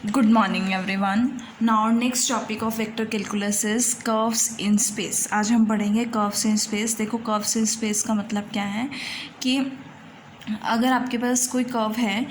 Good morning everyone. Now our next topic of vector calculus is curves in space. आज हम पढ़ेंगे curves in space. देखो curves in space का मतलब क्या है कि अगर आपके पास कोई कर्व है,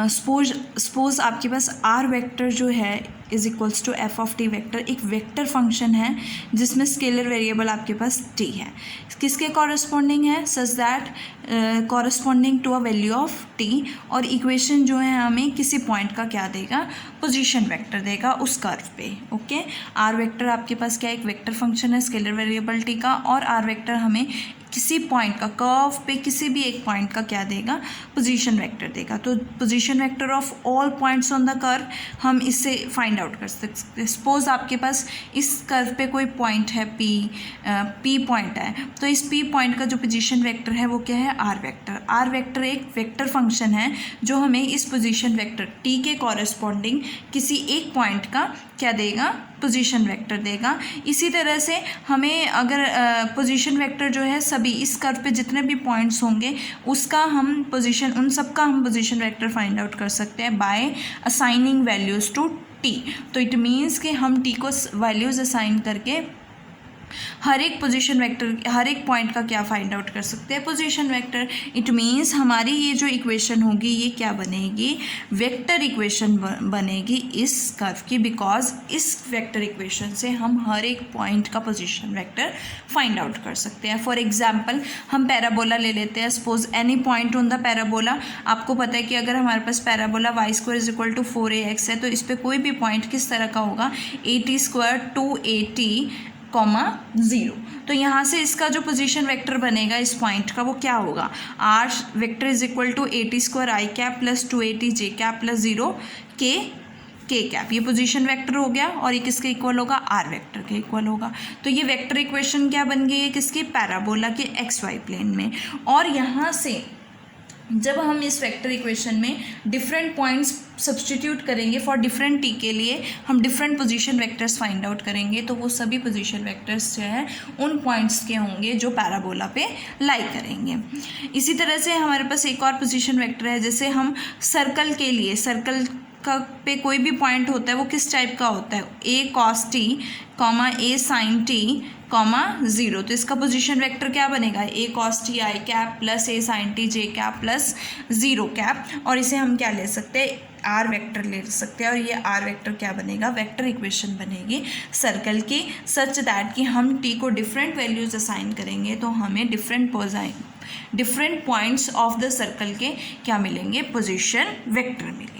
सपोज आपके पास आर वेक्टर जो है is equals to f of t vector, एक वेक्टर फंक्शन है जिसमें स्केलर वेरिएबल आपके पास टी है, किसके कॉरस्पॉन्डिंग है, such that corresponding to a value of t, और इक्वेशन जो है हमें किसी पॉइंट का क्या देगा, पोजीशन वेक्टर देगा उस कर्व पे. ओके, आर वेक्टर आपके पास क्या एक वेक्टर फंक्शन है स्केलर वेरिएबल टी का, और आर वेक्टर हमें किसी पॉइंट का, कर्व पे किसी भी एक पॉइंट का क्या देगा, पोजीशन वेक्टर देगा. तो position vector of all points on the curve हम इससे फाइंड आउट कर सकते हैं. सपोज आपके पास इस कर्व पे कोई पॉइंट है पी पॉइंट है, तो इस पी पॉइंट का जो पोजीशन वेक्टर है वो क्या है, आर वेक्टर. आर वेक्टर एक वेक्टर फंक्शन है जो हमें इस पोजीशन वेक्टर टी के कॉरस्पॉन्डिंग किसी एक पॉइंट का क्या देगा, पोजीशन वेक्टर देगा. इसी तरह से हमें अगर पोजीशन वेक्टर जो है सभी इस कर्व पे जितने भी पॉइंट्स होंगे उसका हम पोजीशन, उन सब का हम पोजीशन वेक्टर फाइंड आउट कर सकते हैं by assigning values to t. तो इट मीन्स कि हम टी को वैल्यूज़ असाइन करके हर एक पोजीशन वेक्टर, हर एक पॉइंट का क्या फाइंड आउट कर सकते हैं, पोजीशन वेक्टर. इट मीन्स हमारी ये जो इक्वेशन होगी ये क्या बनेगी, वेक्टर इक्वेशन बनेगी इस कर्व की, बिकॉज इस वेक्टर इक्वेशन से हम हर एक पॉइंट का पोजीशन वेक्टर फाइंड आउट कर सकते हैं. फॉर एग्जाम्पल हम पैराबोला ले लेते हैं. Suppose any point on the parabola, आपको पता है कि अगर हमारे पास parabola y square is equal to 4ax है, तो इस पर कोई भी पॉइंट किस तरह का होगा, a² 2at, 0. तो यहाँ से इसका जो पोजीशन वेक्टर बनेगा इस पॉइंट का वो क्या होगा, r vector is equal to at² i cap plus 2at j cap plus 0 k cap. ये पोजीशन वेक्टर हो गया और ये किसके इक्वल होगा, आर वेक्टर के इक्वल होगा. तो ये वेक्टर इक्वेशन क्या बन गई है, किसकी, पैराबोला के XY प्लेन में. और यहाँ से जब हम इस वेक्टर इक्वेशन में डिफरेंट पॉइंट्स सब्सटीट्यूट करेंगे फॉर डिफरेंट टी के लिए, हम different position vectors find out करेंगे, तो वो सभी पोजीशन वेक्टर्स जो है उन पॉइंट्स के होंगे जो पैराबोला पे लाई करेंगे. इसी तरह से हमारे पास एक और पोजीशन वेक्टर है, जैसे हम सर्कल के लिए, सर्कल का पे कोई भी पॉइंट होता है वो किस टाइप का होता है, a cos t, a sin t, 0. तो इसका पोजीशन वेक्टर क्या बनेगा, a cos t i cap plus a sin t j cap plus 0 cap. और इसे हम क्या ले सकते हैं, आर वेक्टर ले सकते हैं. और ये आर वेक्टर क्या बनेगा, वेक्टर इक्वेशन बनेगी सर्कल की, सच दैट कि हम टी को डिफरेंट वैल्यूज असाइन करेंगे तो हमें different points of the circle के क्या मिलेंगे, पोजीशन वेक्टर मिलेंगे.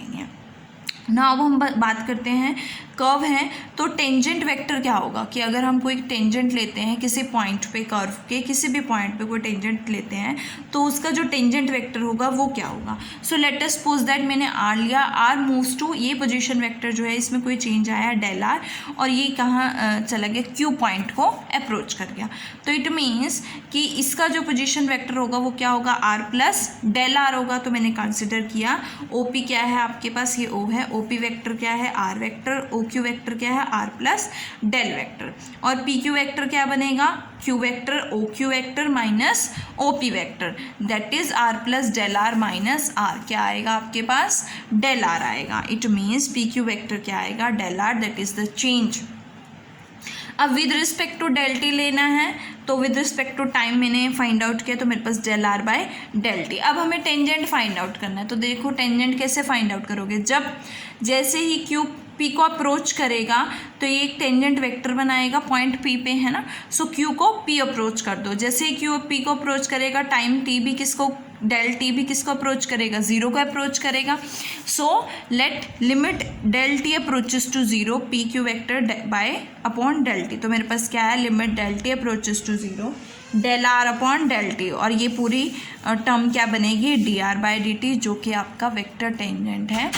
ना अब हम बात करते हैं, कर्व है तो टेंजेंट वेक्टर क्या होगा, कि अगर हम कोई टेंजेंट लेते हैं किसी पॉइंट पे, कर्व के किसी भी पॉइंट पे कोई टेंजेंट लेते हैं तो उसका जो टेंजेंट वेक्टर होगा वो क्या होगा. So let us suppose that मैंने आर लिया, आर मूव्स टू, ये पोजीशन वेक्टर जो है इसमें कोई चेंज आया डेल आर, और ये कहाँ चला गया, क्यू पॉइंट को अप्रोच कर गया. तो इट मीन्स कि इसका जो पोजीशन वेक्टर होगा वो क्या होगा, आर प्लस डेल आर होगा. तो मैंने कंसिडर किया ओपी क्या है आपके पास, ये ओ है, ओपी वेक्टर क्या है, R vector, O Q vector क्या है, आर प्लस डेल वेक्टर, और पी क्यू वेक्टर क्या बनेगा, Q vector O Q vector minus O P vector, that is R plus del R minus R. क्या आएगा आपके पास, डेल आर आएगा. It means P Q vector क्या आएगा, del R, that is the change. अब with respect to del T लेना है, तो विद रिस्पेक्ट टू टाइम मैंने फाइंड आउट किया, तो मेरे पास del r by del t. अब हमें टेंजेंट फाइंड आउट करना है. तो देखो टेंजेंट कैसे फाइंड आउट करोगे, जब जैसे ही क्यू पी को अप्रोच करेगा तो ये एक टेंजेंट वेक्टर बनाएगा पॉइंट पी पे, है ना. सो क्यू को पी अप्रोच कर दो, जैसे ही क्यू पी को अप्रोच करेगा टाइम टी भी किसको, डेल टी भी किसको अप्रोच करेगा, 0 को अप्रोच करेगा. So let limit del t approaches to 0 p Q vector by upon del t. तो मेरे पास क्या है, limit del t approaches to 0 del r upon del t, और ये पूरी टर्म क्या बनेगी, d are by D t, जो कि आपका वेक्टर टेंजेंट है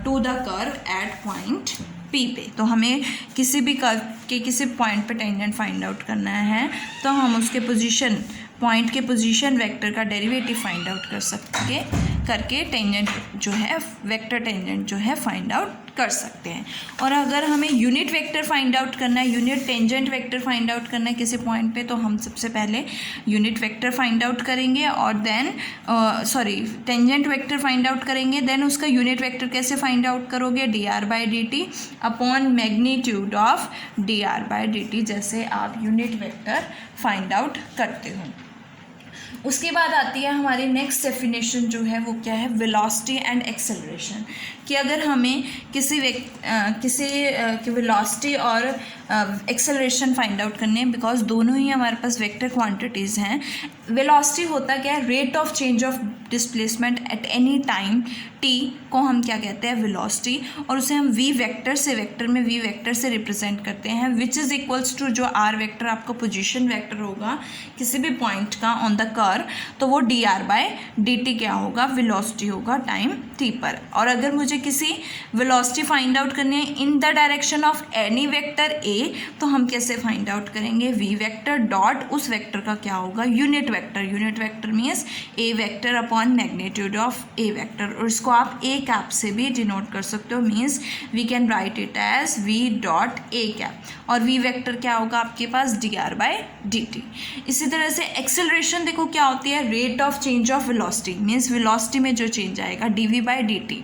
to the curve at point p पे. तो हमें किसी भी कर्व के किसी पॉइंट पे टेंजेंट फाइंड आउट करना है तो हम उसके पोजीशन, पॉइंट के पोजीशन वेक्टर का डेरिवेटिव फाइंड आउट कर सकते हैं. करके टेंजेंट जो है, वेक्टर टेंजेंट जो है फाइंड आउट कर सकते हैं। और अगर हमें यूनिट वेक्टर फाइंड आउट करना है, unit tangent vector find out करना है किसी पॉइंट पे, तो हम सबसे पहले यूनिट वेक्टर फाइंड आउट करेंगे और then tangent vector find out करेंगे। देन उसका यूनिट वेक्टर कैसे फाइंड आउट करोगे, dr/dt upon magnitude of dr/dt, जैसे आप यूनिट वेक्टर फाइंड आउट करते हो। उसके बाद आती है हमारी नेक्स्ट डेफिनेशन जो है वो क्या है, वेलोसिटी एंड एक्सेलरेशन। कि अगर हमें किसी वेलोसिटी और एक्सेलरेशन फाइंड आउट करने हैं, बिकॉज दोनों ही हमारे पास वेक्टर क्वांटिटीज़ हैं। वेलोसिटी होता क्या है, rate of change of displacement eight any time t को हम क्या कहते हैं, वेलोसिटी, और उसे हम v वेक्टर से रिप्रेजेंट करते हैं, विच इज़ इक्वल्स टू जो r वेक्टर आपका पोजीशन वेक्टर होगा किसी भी पॉइंट का ऑन द कर्व, तो वो dr/dt क्या होगा, वेलोसिटी होगा टाइम t पर। और अगर मुझे किसी वेलोसिटी फाइंड आउट करनी है इन the direction of any vector a, तो हम कैसे फाइंड आउट करेंगे, v वेक्टर डॉट उस वेक्टर का क्या होगा, unit vector means a vector upon magnitude of a vector, और इसको आप a कैप से भी डिनोट कर सकते हो, means we can write it as v dot a cap, और v वेक्टर क्या होगा आपके पास, dr/dt। इसी तरह से एक्सेलरेशन देखो क्या होती है, rate of change of velocity, means velocity में जो चेंज आएगा dv/dt,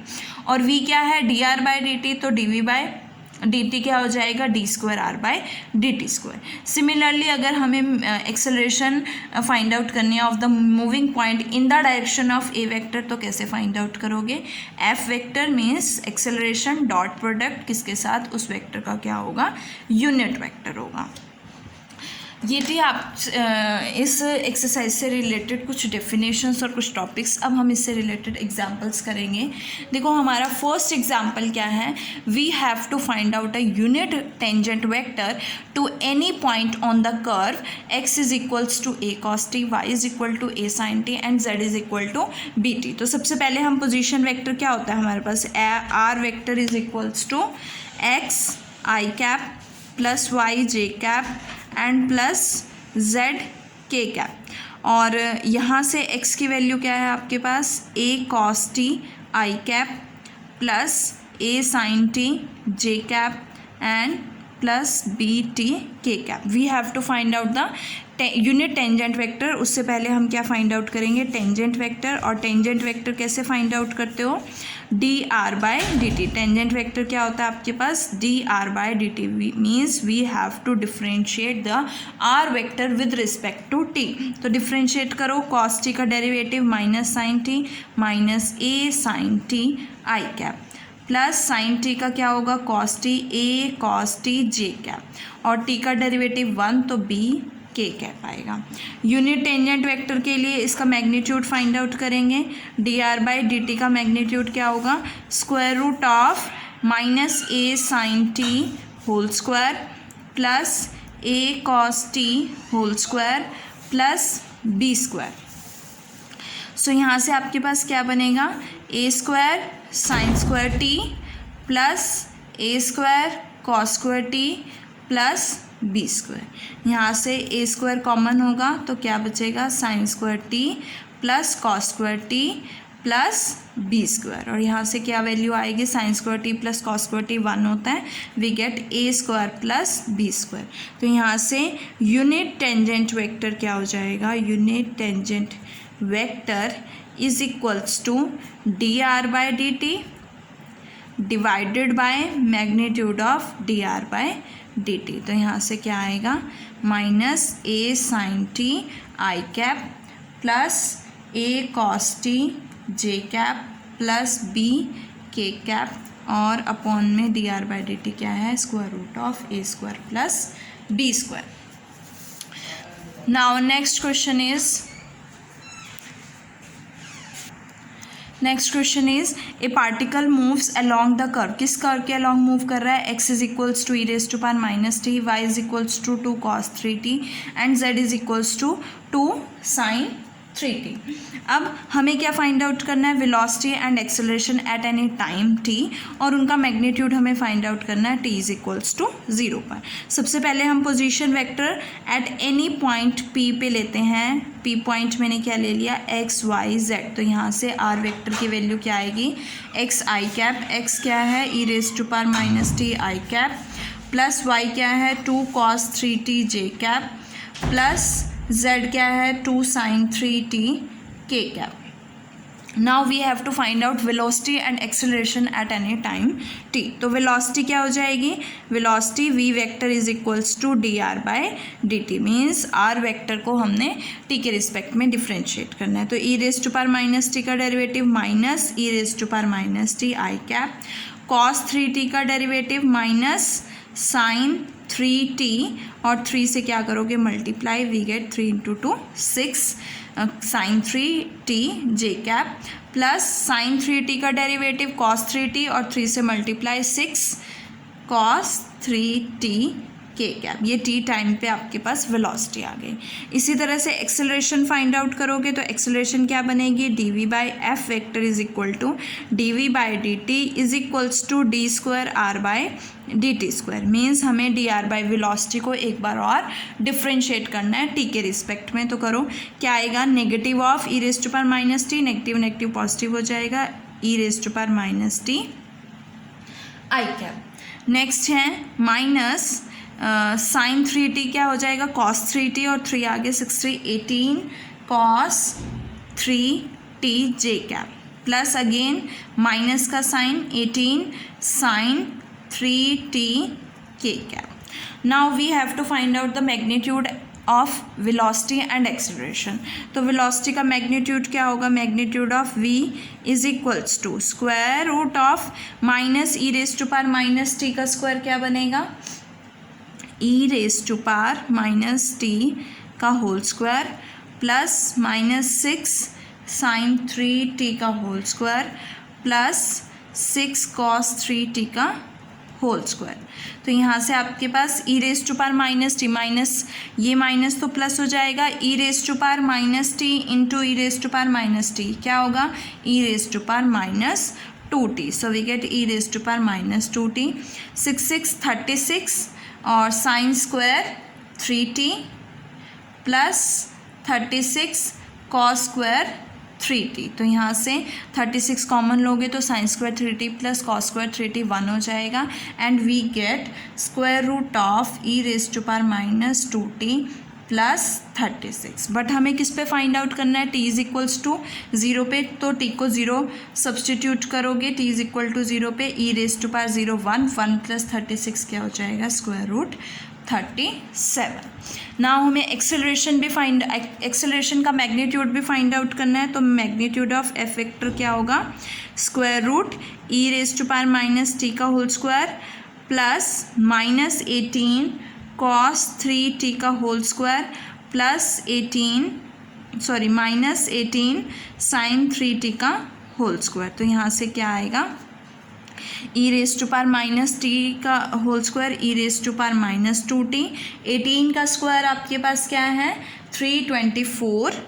और v क्या है, dr/dt, तो dv/dt क्या हो जाएगा, d²r/dt²। सिमिलरली अगर हमें एक्सेलरेशन फाइंड आउट करनी है of the moving point in the direction of a vector, तो कैसे फाइंड आउट करोगे, f vector means acceleration dot product किसके साथ, उस वेक्टर का क्या होगा, यूनिट वेक्टर होगा। ये थी आप इस एक्सरसाइज से रिलेटेड कुछ डेफिनेशंस और कुछ टॉपिक्स। अब हम इससे रिलेटेड एग्जांपल्स करेंगे। देखो हमारा फर्स्ट एग्जांपल क्या है, we have to find out a unit tangent vector to any point on the curve x is equals to a cos t, y is equal to a sin t and z is equal to b t। तो सबसे पहले हम position vector क्या होता है हमारे पास, r vector is equals to x i cap plus y j cap and plus z k cap, और यहाँ से x की वैल्यू क्या है आपके पास, a cos t i cap plus a sin t j cap and plus b t k cap. We have to find out the unit tangent vector. उससे पहले हम क्या फाइंड आउट करेंगे, टेंजेंट वेक्टर, और टेंजेंट वेक्टर कैसे find out करते हो, dr/dt। Tangent vector क्या होता है आपके पास, dr/dt means we have to differentiate the r vector with respect to t। तो डिफ्रेंशिएट करो, cos t का derivative minus sine t minus a sin t i cap plus sine t का क्या होगा, cos t a cos t j cap, और t का derivative 1 तो b k cap आएगा। यूनिट टेंजेंट वेक्टर के लिए इसका मैग्नीट्यूड फाइंड आउट करेंगे, dr/dt का मैग्नीट्यूड क्या होगा, square root of minus a sin t whole square plus a cos t whole square plus b square. So यहाँ से आपके पास क्या बनेगा, a square sine square t plus a square cos square t plus B square. यहाँ से a square common होगा तो क्या बचेगा, sine square t plus cos square t plus B square, और यहाँ से क्या वैल्यू आएगी, sine square t plus cos square t 1 होता है, we get a square plus B square. तो यहाँ से यूनिट टेंजेंट वेक्टर क्या हो जाएगा, unit tangent vector is equals to dr/dt divided by magnitude of dr/dt। तो यहाँ से क्या आएगा, minus a sin t i cap plus a cos t j cap plus b k cap, और upon में dr/dt क्या है, square root of a square plus b square. Now next question is a particle moves along the curve. किस curve के along move कर रहा है, x is equals to e⁻⁻ -t, y is equals to 2 cos 3t and z is equals to 2 sin 3t। अब हमें क्या find out करना है, velocity and acceleration at any time t, और उनका मैग्नीट्यूड हमें फाइंड आउट करना है t इज इक्वल्स टू 0 पर। सबसे पहले हम position vector at any point p पे लेते हैं। p पॉइंट मैंने क्या ले लिया, x y z, तो यहाँ से r वेक्टर की वैल्यू क्या आएगी, x i कैप, x क्या है e raise to power minus t i cap, plus y क्या है 2 cos 3t j cap, plus z क्या है 2 sin 3t k cap. Now we have to find out velocity and acceleration at any time t। तो velocity क्या हो जाएगी, velocity v vector is equals to dr by dt, means r vector को हमने t के respect में differentiate करना है। तो e raise to power minus t का derivative minus e raise to power minus t i cap, cos 3t का derivative minus sine 3t, और 3 से क्या करोगे multiply, we get 3 into 2 6 sine 3t j cap, plus sine 3t का derivative cos 3t, और 3 से multiply 6 cos 3t k cap. ये t time पे आपके पास वेलोसिटी आ गई। इसी तरह से एक्सेलरेशन फाइंड आउट करोगे तो एक्सेलरेशन क्या बनेगी, dv by F vector is equal to dv by dt is equals to d square r by dt square, means हमें dr बाई वेलोसिटी को एक बार और डिफ्रेंशिएट करना है t के रिस्पेक्ट में। तो करो, क्या आएगा, negative of e raise to power minus t, negative negative positive हो जाएगा, e raise to power minus t i cap. Next है माइनस साइन 3t क्या हो जाएगा, cos 3t, और 3 आगे 6 3 18 cos 3t j cap, plus again minus का sine 18 sine 3t k cap. Now we have to find out the magnitude of velocity and acceleration. तो velocity का magnitude क्या होगा, magnitude of v is equals to square root of minus e raise to power minus t का square क्या बनेगा, e raise to power minus t का whole square, plus minus 6 sine 3t का whole square, plus 6 cos 3t का whole square. तो यहाँ से आपके पास e raise to power minus T, minus ये माइनस तो प्लस हो जाएगा, e raise to power minus T into E raise to power minus T क्या होगा, e raise to power minus 2t, so we get e raise to power minus 2t, 6 6 36 और sine square 3t plus 36 cos square 3t। तो यहाँ से 36 common लोगे तो sine square 3t plus cos square 3t 1 हो जाएगा, and we get square root of E raise to power minus 2t plus 36। But हमें किस पे फाइंड आउट करना है, t इज इक्वल्स टू 0 पे, तो t को 0 सब्सटीट्यूट करोगे, t इज इक्वल टू 0 पे, e raise to power 0 1 1 plus 36 क्या हो जाएगा, स्क्वायर रूट 37। नाउ हमें एक्सेलरेशन भी एक्सेलरेशन का मैग्नीट्यूड भी फाइंड आउट करना है। तो मैग्नीट्यूड ऑफ एफ वेक्टर क्या होगा, square root e raise to power minus t का whole square plus minus 18 cos 3t का whole square plus minus 18 sine 3t का होल स्क्वायर। तो यहाँ से क्या आएगा, ई raise to power minus t का whole square, e raise to power minus 2t, 18 का स्क्वायर आपके पास क्या है 324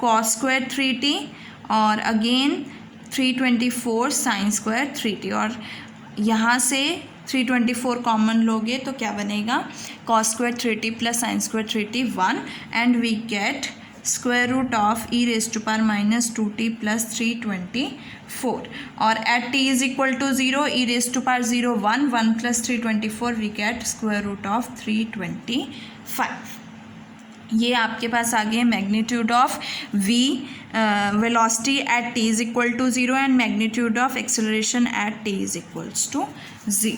कॉस स्क्वायर 3t, और अगेन 324 साइन स्क्वायर 3t, और यहाँ से 324 कॉमन लोगे तो क्या बनेगा, cos square 3t plus sine square 3t 1, and we get square root of E raise to power minus 2t plus 324, और at t is equal to 0 E raise to power 0 1 1 plus 324 we get square root of 325। ये आपके पास आ गए magnitude of v velocity at t is equal to 0 and magnitude of acceleration at t is equals to 0।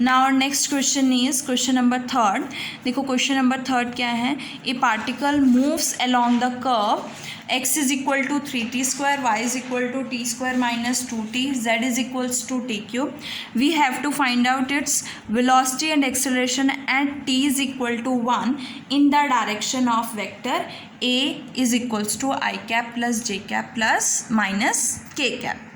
Now next question is question number 3। देखो question number 3 क्या है, a particle moves along the curve x is equal to 3t square, y is equal to t square minus 2t, z is equals to t cube. We have to find out its velocity and acceleration at t is equal to 1 in the direction of vector a is equals to i cap plus j cap plus minus k cap.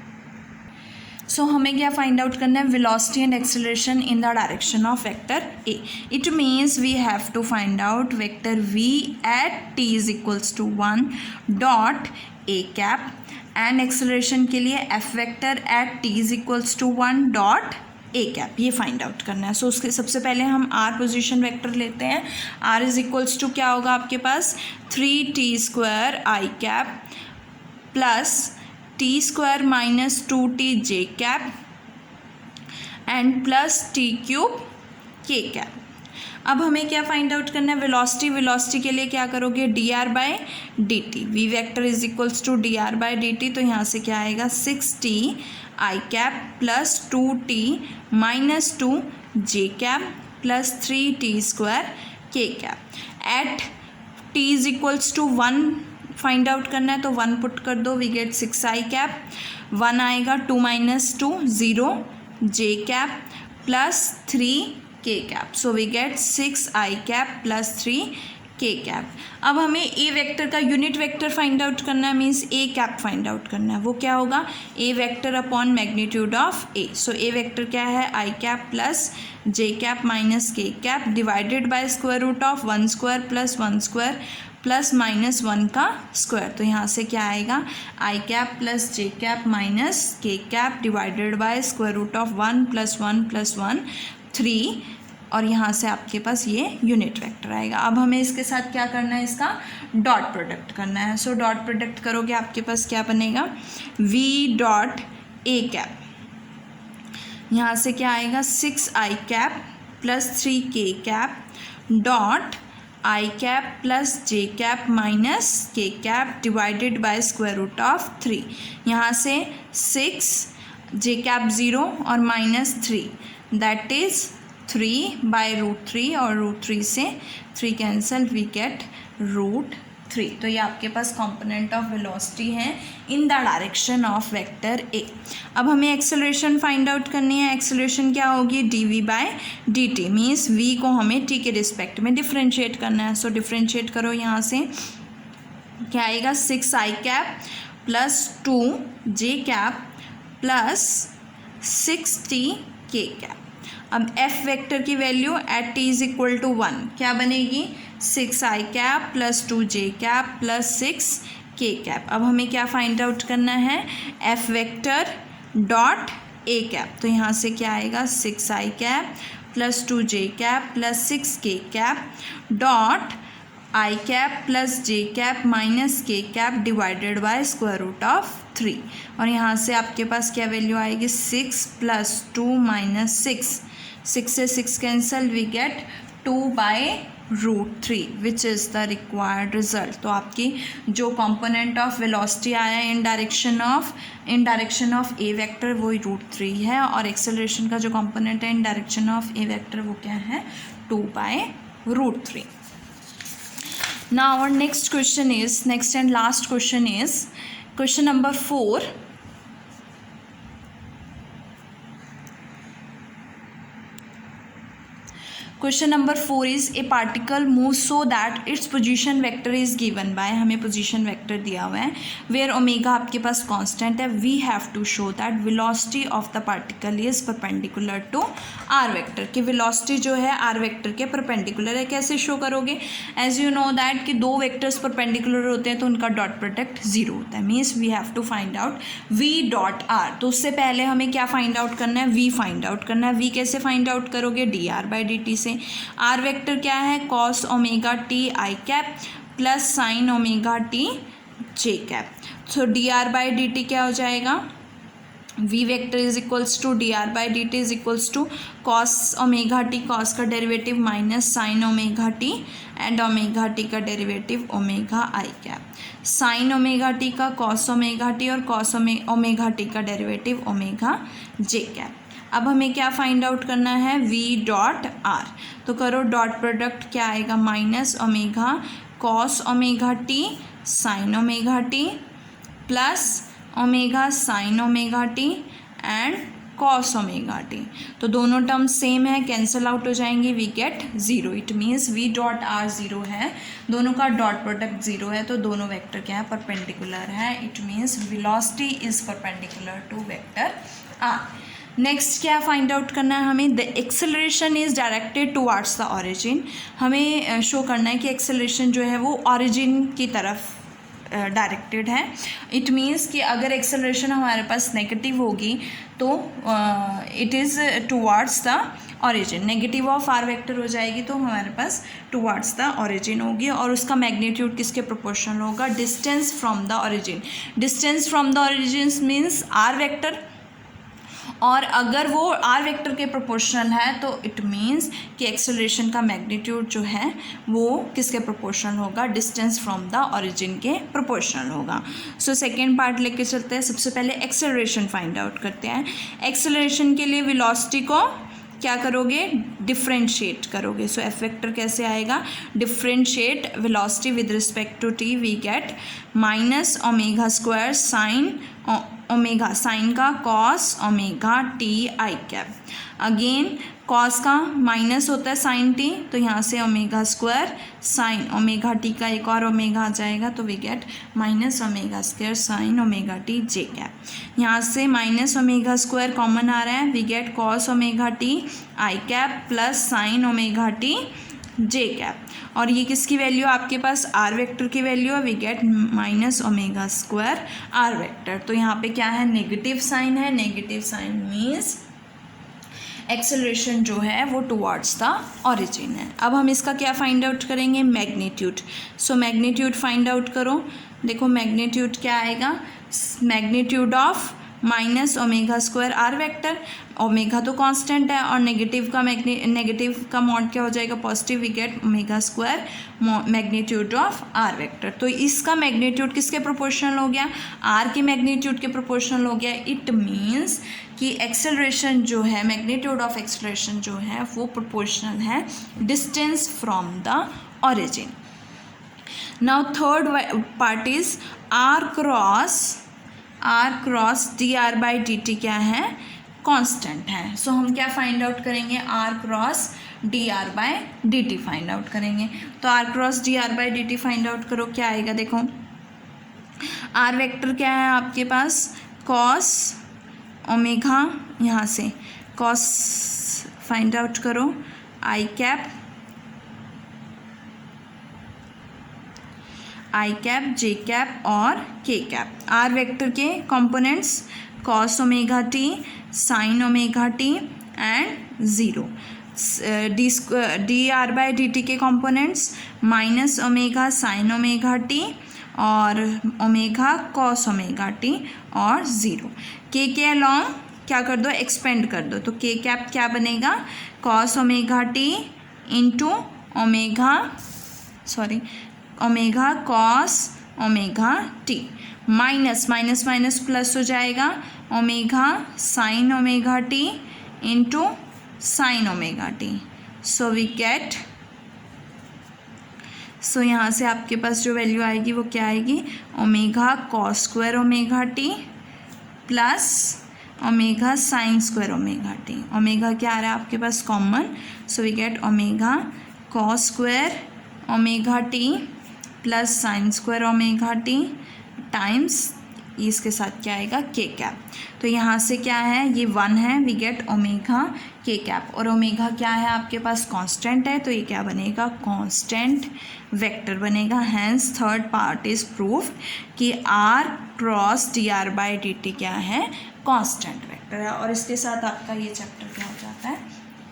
So हमें क्या find out करना है, velocity and acceleration in the direction of vector a. It means we have to find out vector v at t is equals to 1 dot a cap and acceleration के लिए f vector at t is equals to 1 dot a cap, ये find out करना है. सो उसके सबसे पहले हम are position vector लेते हैं. आर इज इक्वल्स टू क्या होगा आपके पास 3t² I cap plus t² minus 2t J cap and plus t³ के कैप. अब हमें क्या फाइंड आउट करना है, वेलोसिटी के लिए क्या करोगे, dr/dt. V vector is equals to dr/dt. तो यहाँ से क्या आएगा 6t I cap plus 2t minus 2 J cap plus 3t² K cap. At t is equals to 1 find out करना है, तो 1 पुट कर दो, वी गेट 6 आई कैप. 1 आएगा 2 minus 2 0 J cap plus 3 k cap. So we get 6 I cap plus 3 k cap. अब हमें a vector का unit vector find out करना है, means a cap find out करना है. वो क्या होगा, a vector upon magnitude of a. So a vector क्या है, i cap plus J cap minus के cap divided by square root of 1² plus 1² plus minus 1 का स्क्वायर. तो यहाँ से क्या आएगा, I cap plus J cap minus के cap divided by square root of 1 plus 1 plus 1 3, और यहाँ से आपके पास ये यूनिट वेक्टर आएगा. अब हमें इसके साथ क्या करना है, इसका डॉट प्रोडक्ट करना है. सो डॉट प्रोडक्ट करोगे आपके पास क्या बनेगा, v डॉट ए कैप. यहाँ से क्या आएगा 6 आई cap plus 3 k cap dot i cap plus J cap minus के cap divided by square root of 3. यहाँ से 6 जे कैप 0 और minus 3 that is 3 by root 3, और रूट 3 से 3 कैंसल, वी गेट रूट 3. तो ये आपके पास कंपोनेंट ऑफ वेलोसिटी है इन द डायरेक्शन ऑफ वेक्टर ए. अब हमें एक्सेलरेशन फाइंड आउट करनी है. एक्सेलरेशन क्या होगी, dv/dt. मीन्स v को हमें t के रिस्पेक्ट में डिफ्रेंशिएट करना है. सो डिफ्रेंशिएट करो, यहाँ से क्या आएगा 6 आई कैप प्लस 2 जे cap plus 6t K cap. अब f वेक्टर की value at t is equal to 1 क्या बनेगी, 6 आई कैप प्लस 2 जे कैप प्लस 6 के कैप. अब हमें क्या फाइंड आउट करना है, f vector dot a cap. तो यहाँ से क्या आएगा 6 आई कैप प्लस 2 जे कैप प्लस 6 के cap dot i cap plus J cap minus के cap divided by square root of 3. और यहाँ से आपके पास क्या वैल्यू आएगी 6 प्लस 2 माइनस 6 से 6 cancel, we get 2 by root 3 which is the required result. तो आपकी जो कंपोनेंट ऑफ वेलोसिटी आया in direction of a vector वो रूट 3 है, और एक्सेलरेशन का जो कंपोनेंट है in direction of a vector वो क्या है 2 by root 3. Now our next and last question is question number 4. Question number 4 is a particle moves so that its position vector is given by, हमें position vector दिया हुआ है, where omega आपके पास constant है. We have to show that velocity of the particle is perpendicular to r vector. कि velocity जो है r vector के perpendicular है. कैसे show करोगे, as you know that कि दो vectors perpendicular होते हैं तो उनका dot product 0 होता है. Means we have to find out v dot r. तो उससे पहले हमें क्या find out करना है, v find out करना है. v कैसे find out करोगे, dr/dt से. आर वेक्टर क्या है, कॉस ओमेगा टी आई cap plus sine omega T जे कैप. सो dr/dt क्या हो जाएगा, v vector is equals to dr/dt is equals to cos omega t, cos का derivative minus sine omega T and omega t का derivative omega i cap. Sine omega t का cos omega t और cos omega t का derivative omega j cap. अब हमें क्या find out करना है, v डॉट आर. तो करो डॉट प्रोडक्ट, क्या आएगा minus omega cos omega T sine omega T plus omega sine omega T and cos omega T. तो दोनों टर्म सेम है, कैंसिल आउट हो जाएंगे, we get 0. It means v dot R 0 है, दोनों का डॉट प्रोडक्ट 0 है, तो दोनों वेक्टर क्या है परपेंडिकुलर है. It means velocity is perpendicular to vector next क्या फाइंड आउट करना है हमें, the acceleration is directed towards the origin. हमें शो करना है कि एक्सेलरेशन जो है वो ऑरिजिन की तरफ डायरेक्टेड है। इट मीन्स कि अगर एक्सेलरेशन हमारे पास नेगेटिव होगी तो it is towards the origin, negative of R vector हो जाएगी तो हमारे पास टुवार्ड्स द ऑरिजिन होगी, और उसका मैग्नीट्यूड किसके प्रोपोर्शनल होगा, distance from the origin. Distance from the origin means R vector, और अगर वो आर वेक्टर के प्रोपोर्शनल है तो इट मीन्स कि एक्सेलरेशन का मैग्नीट्यूड जो है वो किसके प्रोपोर्शनल होगा, डिस्टेंस फ्रॉम द ऑरिजिन के प्रोपोर्शनल होगा। सो सेकेंड पार्ट लेके चलते हैं। सबसे पहले एक्सेलरेशन फाइंड आउट करते हैं। एक्सेलरेशन के लिए वेलोसिटी को क्या करोगे, डिफ्रेंशिएट करोगे। सो एफ वेक्टर कैसे आएगा, differentiate velocity with respect to t, we get minus omega square sine omega, sine का कॉस ओमेगा टी आई कैप। अगेन कॉस का माइनस होता है साइन टी, तो यहाँ से omega square sine omega t का एक और ओमेगा आ जाएगा, तो we get minus omega square sine omega T J cap. यहाँ से माइनस ओमेगा स्क्वायर कॉमन आ रहा है, we get cos omega t I cap plus sine omega T J cap. और ये किसकी वैल्यू आपके पास, आर वेक्टर की वैल्यू है, we get minus omega square R vector. तो यहाँ पे क्या है, नेगेटिव साइन है, नेगेटिव साइन मीन्स एक्सेलरेशन जो है वो टुवार्ड्स द ऑरिजिन है। अब हम इसका क्या फाइंड आउट करेंगे, magnitude. So magnitude find out करो। देखो मैग्नीट्यूड क्या आएगा, magnitude of minus omega square R vector, omega तो कांस्टेंट है और नेगेटिव का मॉड क्या हो जाएगा, positive, we get omega square magnitude of R vector. तो इसका मैग्नीट्यूड किसके प्रोपोर्शनल हो गया, आर के मैग्नीट्यूड के प्रोपोर्शनल हो गया। इट मीन्स कि एक्सेलरेशन जो है, मैग्नीट्यूड ऑफ एक्सेलरेशन जो है वो प्रोपोर्शनल है distance from the origin. Now third part is R cross D R by D T क्या है, कांस्टेंट है। सो हम क्या फाइंड आउट करेंगे, R cross D R by D T find out करेंगे। तो R cross D R by D T find out करो, क्या आएगा, देखो आर वेक्टर क्या है आपके पास, कॉस ओमेगा, यहाँ से कॉस फाइंड आउट करो आई कैप जे कैप और के कैप। आर वेक्टर के components cos omega T, sine omega T and zero. D are by D t के components minus omega sine omega t और omega cos omega t और zero. K along क्या कर दो, expand कर दो, तो के कैप क्या बनेगा, cos omega t into omega cos omega t, minus minus minus plus हो जाएगा, omega sine omega t into sine omega t. So we get, so यहाँ से आपके पास जो वैल्यू आएगी वो क्या आएगी, omega cos square omega T plus omega sine square omega t. Omega क्या आ रहा है आपके पास common, so we get omega cos square omega T plus sine square omega t times इसके साथ क्या आएगा, के कैप। तो यहाँ से क्या है, ये 1 है, वी गेट ओमेगा के कैप, और ओमेगा क्या है आपके पास कांस्टेंट है, तो ये क्या बनेगा, कांस्टेंट वेक्टर बनेगा। Hence third part is proved कि r cross D R by D T क्या है, कांस्टेंट वेक्टर है। और इसके साथ आपका ये चैप्टर क्या हो जाता है,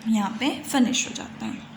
यहाँ पे फिनिश हो जाता है।